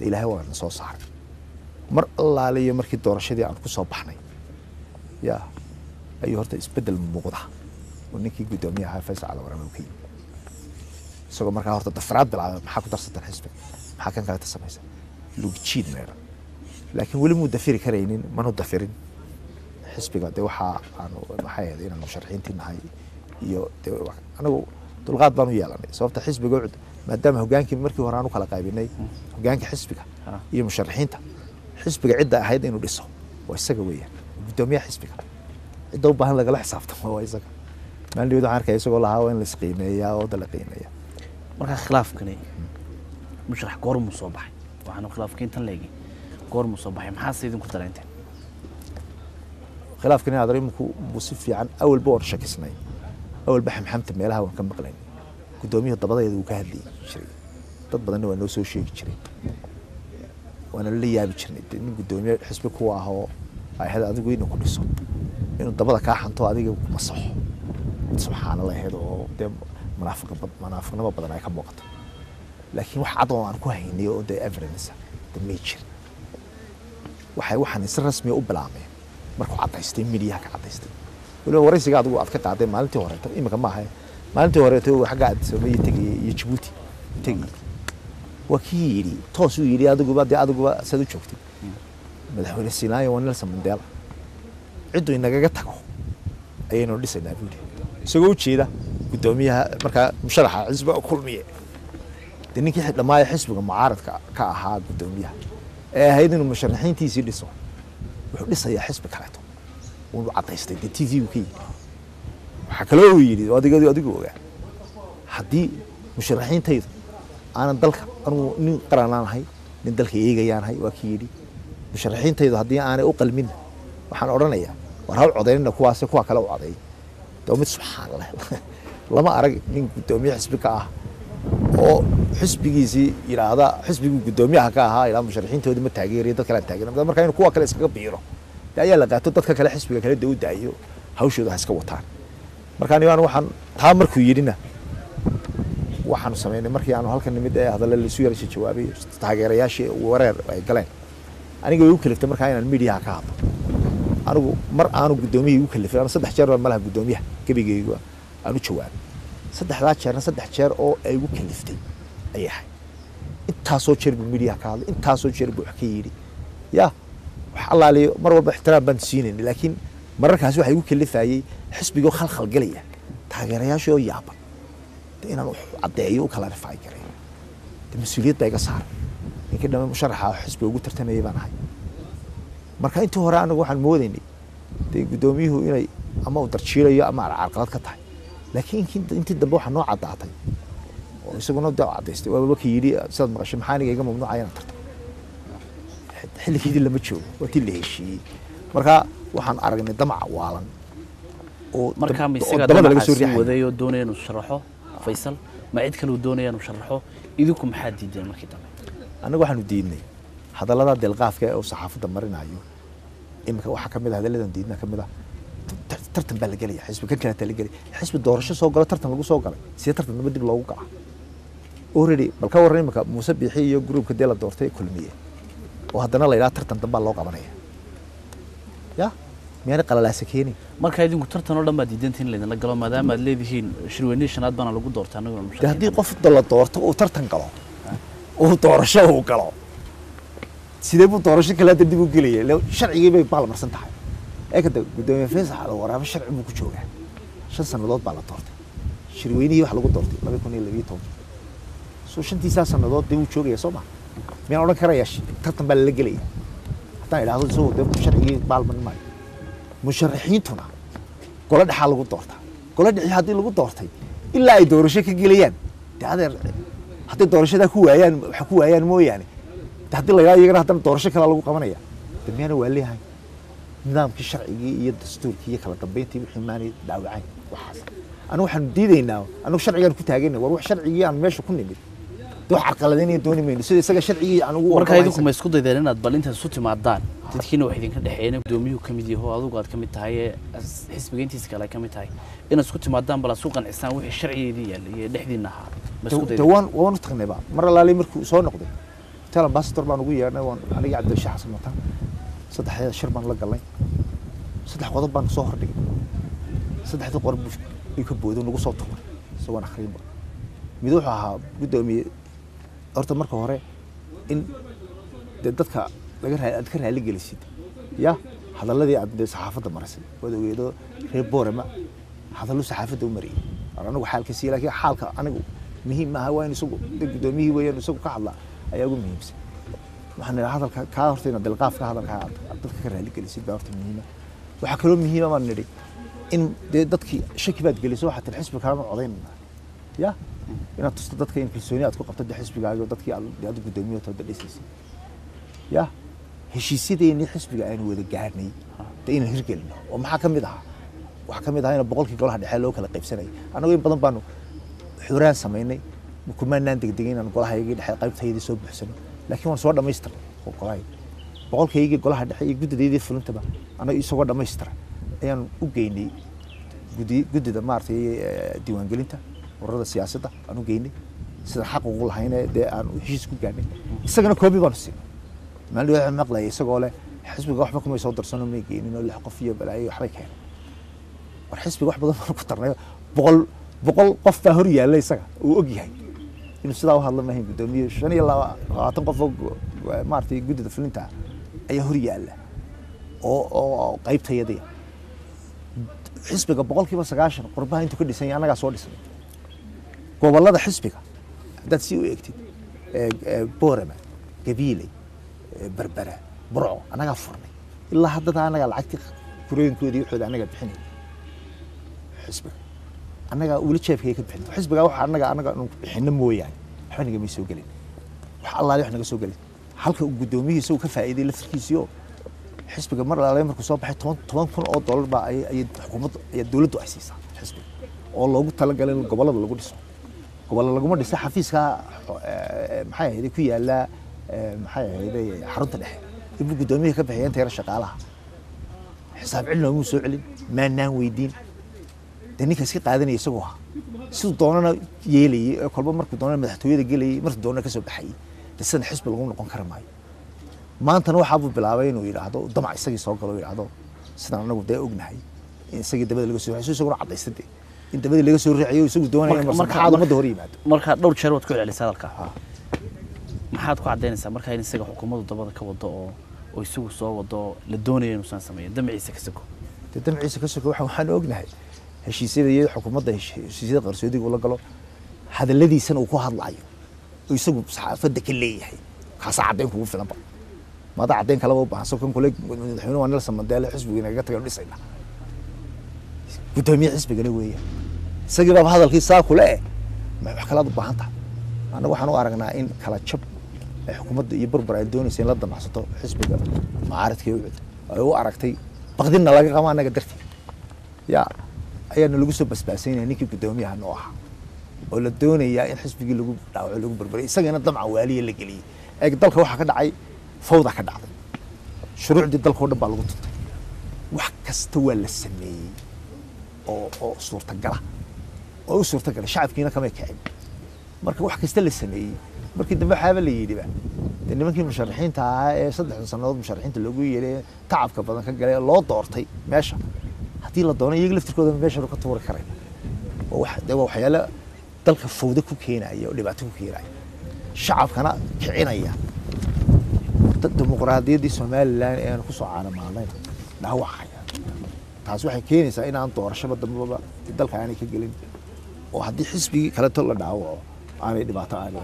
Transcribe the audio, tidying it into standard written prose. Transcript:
ilaahay waa na soo saaray mar allaaliyo markii doorashadii aan ku soo baxnay yaa ayuu horta isbedel muuqda oo ninkii gudoomiyaha Faysal Cali Waraabe ka yimid isagoo markaa horta dafraad bilaabay maxaa ku darsatay xisbiga maxaa kan kale tasamaysa lug jiid meera laakiin weli muu dafiri karaynin manu dafirin xisbiga de waxa aanu maxay ahayd inaan musharaxiintii nahay iyo anagu dulqaad baan u yeelanay sababta xisbiga maadaama hogaankii markii hore aan u kala qaybinay hogaanka xisbiga iyo musharaxiinta xisbiga cidda ahayd inuu dhiso waa isaga weeyaan gudoomiyaha xisbiga cidda u baahan lagala xisaabtamo waa isaga maalin waxaan arkay isagoo lahaa in la isqiimeeyaa oo la qiimeeyaa marka khilaafkani musharax goor mu soo baxay waxaanu khilaafkiin tan leegi goor mu soo baxay maxaa sidin ku dareenteen khilaafkani adariimku si fiican awal boo shakisnay awal baxam xamta meelaha waan ka maqlayn gudoomiyaha dabadeeda uu ka hadlay jiray dad badan waa noo soo sheegi jiray waana la yaabi jirnay in gudoomiyaha xisbi ku ahoo ay hada adigu inuu ku dhiso inuu dabada ka xanto adiga ku masaxo subxaanallah heedo de munaafiqnimo badan ay ka muuqato laakiin wax cad oo aan ku haynay oo de evidence the major waxaan si rasmi u bilaabay markuu cadaystay media ka cadaystay wala waraysiga adigu aad ka qaaday maalintii hore imika ma ahay maalintii hore xagga aad Soomaaliya tagay iyo Djibouti tagay wakiili toos uu yiri adigu sad u joogtay madaxweyne Sinaayo waa Nelson Mandela cidu inaga tago ayaynu dhisaynaa buudi isagoo u jeeda gudoomiyaha marka musharaxa xisbiga kulmiye ninkii dhamaay xisbiga mucaaradka ka ahaa gudoomiyaha ee ahayd inuu musharaxiintiisii dhiso wuxuu dhisayaa xisbi kale uu cadaystay TV uu ka yiri waxa kale oo yiri adigu ogaa haddii musharaxiintaydu aanan dalka anuu nin qaranaan ahay nin dalka eegayaan ahay waa kii yiri musharaxiintaydu haddii aanay u qalmin waxaan oranayaa war hawl codeynna kuwa kale u codeey dawmid subxaanallah lama arag nin gudoomiye xisbi ka ah oo xisbigiisii yiraahda xisbigu gudoomiyaha ka ahaa ilaa musharaxiintoodii ma taageeriyo dad kale taageereen marka inuu kuwa kale iskaga biiro ayaa la qaato dadka kale xisbiga kale u daayo hawshooda iska wataan marka aniga waxaan taa markuu yirina waxaan sameeynay markii aanu halkan nimid ee hadal la isu yeeshay jawaabay taageerayaashii wareer ay galeen aniga way u kaliftay marka inaan media ka hadlo anigu mar aanu gudoomiyay u kalifay ama 3 jeer malaha gudoomiyaha gabigeyga aanu jawaabay 3 jeer oo ay ugu kaliftay ayahay intaasoo jeer media ka hadlay intaasoo jeer buu wax ka yiri ya wax allaaliyo mar walba ixtiraam baan siinay laakiin mararkaas waxa igu kalifayay xisbiga khalkhal galaya taageerayaashii oo yaaban inaan cadeeyo u kala rifay karay mas'uuliyad bay ka saaran inka dhammaan musharaxa xisbiga ugu tartamayay baan ahay marka intii hore anagu waxaan moodaynay gudoomiyuhu inay ama u darjiilayo ama carqalad ka tahay laakiin intii dambe waxa noo cadaatay oo isaguna cadaystay waa ka yiri sad maqashay maxaaniga iga mamnuucay inaan tartamo xilligii lama joogo watii la heshiiyey marka waxaan aragnay damac waalan oo marka miisiga dabada laga soo riixayo doonayeen inuu sharaxo Faysal ma cid kale uu doonayeen inuu sharaxo idinku maxaa diideen markii dambe anagu waxaanu diidnay hadallada delqaafka ee saxaafadda marinayo imika waxa kamid ah hadalladan diidna kamid ah tartan baa la galaya xisbi kan kale la galay xisbi doorasho soo galo tartan lagu soo galay si tartan dib loogu gaco already balka waran imika Muuse Biixi iyo groupka la doortay kulmiye oo haddana la ilaa tartan damba loo qabanaya ya miyaan qalalaasa keenin marka idinku tartan oo dhan baad diidantiin leedana galo maadaama aad leedihiin shirweyne shanaad bana lagu doortaa anagu haddii qof la doorto oo tartan galo oo doorasho uu galo sidee buu doorasho kala dib u geliyay sharcigii bay baalmarsan tahay ee ka gudoomiye Faysal Cali Waraabe sharci buu ku joogaa 5 sanadood baa la doortay shirweynihii wax lagu doortay 2012 soo 5 sanadood dib u joogaya Soomaa miyaan oran karayaa tartan baa la gelaya haddaan idhaahdo soo dib sharcigii baalman maayo musharaxiintuna gola dhaxal lagu doortaa gola dhixi haddii lagu doortay ilaa ay doorasho ka gelayaan adeer haddii doorashada ku waayaan mooyaane haddii la yiraahdo iyagana haddana doorasho kale lagu qabanaya damiyana waa leeyahay nidaamkii sharcigii iyo dastuurkii iyo kala dambeyntii wixii maanay dhaawacay waxaas anu waxaan diidaynaa anu sharcigan ku taageernay war wax sharcigii aan meesha ku nimid doo carqaladeynaya dooni mayno sida isaga sharcigii aan ugu marka idinku ma isku daydeen inaad balintaas u timaadaan dadkiina wax idinka dhaxeeyeen gudoomiyuhu kamid yahay adigu aad kamid tahay xisbigeentiisa kale kamid tahay inaad isku timaadaan bala suuq qancisaan wixii sharciyeedii yaal iyo dhexdiina ahaa ma isku daydeen waan tagnayba mar laali markuu soo noqday hotel ambassador baan ugu yeernay waan aniga Cabdilshax Xasan Mataan saddexda shir baan la galnay saddex qodob baan soo hordhigay saddexda qodob ay ka boodeen ugu soo tuuray soo akhriinba mid wuxuu ahaa gudoomiye horta marka hore in dadka laga ka raali gelisid ya hadalladii aad saxaafadda marisay wadaweedo reer Boorama hadallo saxaafadda u mariyay anagu xaalkiisa laakiin xaalka anigu muhiim ma aha waa in isagu gudoomiye weeyaan isagu ka hadla ayaa ugu muhiimsan waxaan hadalka ka hortayna dalqaafka hadalka dadka ka raali gelisid baa horta muhiim waxa kale oo muhiim ah nidhi in dadkii shaki baad geliso waxa tan xisbiga kala codeynaa ya inaad tusto dadka in kalsooni aad ku qabto xisbigaaga dadkii aad gudoomiye tood dhisaysa ya heshiisyadeenii xisbiga aynu wada gaarnay inaan hirgelino oo maxaa ka mid ah waxa ka mid ah in boqolkii golaha dhexe loo kala qaybsanay anagu in badan baanu xuraan sameynay kumanaan degdegay inaan golaha iyaga dhexe qaybtayadii soo buuxsano laakiin waan soo dhamaystiray golaha boqolkii golaha dhexe iyo gudadeedii fulintaba anagu isagoo dhamaystiray ayaan u geynay gudida maartay diiwaangelinta ururada siyaasadda aan u geynay sida xaq ugu lahayn ee aan heshiis ku gaarnay isagana koobi baan siinay maalin waxaan maqlay isagoo leh xisbiga waxba kuma soo darsano ma geeynin oo lix qof iyo balaayo waxba keenay war xisbiga wax badan ku tarnay boqol qof baa hor yaallay isaga uu og yahay inuu sidaa u hadla ma hayn gudoomiye 25 qof oo maartay gudida fulinta ayaa hor yaalla oo qaybtayadii xisbiga boqolkiiba 90 qurbaha intuu ka dhisan yahay anaga soo dhisnay gobolada xisbiga dad si u eegtid Boorama Gabiile Berbera Burco anaga furnay ilaa hadda anaga lacagti kureenkoodii wuxuu anaga bixinay xisbiga anaga wali jeefkay ka bixin xisbiga waxa anaga bixin mooyaan waxba ma soo galin wax Allah wax naga soo galin halka uu gudoomiyihiisa uu ka faa'iiday laftirkiisa xisbiga mar la markuu soo baxay 10,000 oo dollar baa ay xukuumadda ay dawladdu ay siisaa xisbiga oo loogu talagalay in gobolada lagu dhiso gobolada laguma dhiso xafiiska maxay ahayd ku yaala maxay ahayd xarunta dhexe inuu gudoomiyaha ka bixiyay inta yar shaqaalaha xisaab cilmi uu soo celin maanaan weydiin ninka iska qaadanay isagoo sidoo doonana yeelay kolba markuu doonana madaxtooyada galay markuu doonana ka soo baxay dadsan xisbi lagu noqon kara maayo maantana waxa uu bilaabay inuu yiraahdo damac isagii soo galo yiraahdo sidaan anagu day ognahay in isagii dabada laga soo riixay isagoo cadaystay in dabada laga soo riixay isagoo doonaya marka ummadda hor yimaado marka dhowr jeer wad ku celisay hadalka maxaad ku cadeynaysaa marka in isaga xukuumaddu dabada ka wado oo isagu soo wado la doonayo inuu san sameeyo damciisa ka sako waxaan ognahay heshiisyada iyo xukuumadda heshiisyada qarsoodiga la galo hadaladiisan uu ku hadlayo oo isagu saxaafadda ka leeyahay kaas cadeyn kugu filan ba maada cadeyn kala u baahan soo kan kule madaxweynuhu waa Nelson Mandela xisbiga inaga tagay dhisayna gudoomiye xisbiga weeye isaga baa hadalkiisa kule ma wax kala u baahan tahay anagu waxaan u aragnaa in kala jab xukuumadda iyo barbar ay doonayso in la damacsato xisbiga mucaaradkii ay u aragtay baqdina laga qaba anaga dartii ya ayana lagu soo basbaasaynay ninkii gudoomiyaha noo ah oo la doonayaa in xisbigii lagu dhaawaco lagu barbaray isagana damca waaliye la geliyay ee dalka waxa ka dhacay fawda ka dhacday shuruucdii dalka oo dhan baa lagu tuntay wax kasta waa la sameeyay oo suurtagal oo suurtagal shacabkiina kama kicin marka wax kasta la sameeyay markii dambe xaaba la yidhi ba nimankii musharaxiinta ah ee 3 sanadood musharaxiinta lagu yeeray tacabka badan ka galay loo doortay meesha hadii la doono iyaga laftirkooda meesha ka tuuri karay waxyaalo dalka fawda ku keenaya oo dhibaato ku keenaya shacabkana kicinaya dimuqraadiyadii Soomaaliland ee ku soo caalamaalay dhaawacaya taas waxay keenaysaa in aan doorashada dambaba dalka aanay ka gelin oo haddii xisbigii kale la dhaawaco aanay dhibaato aan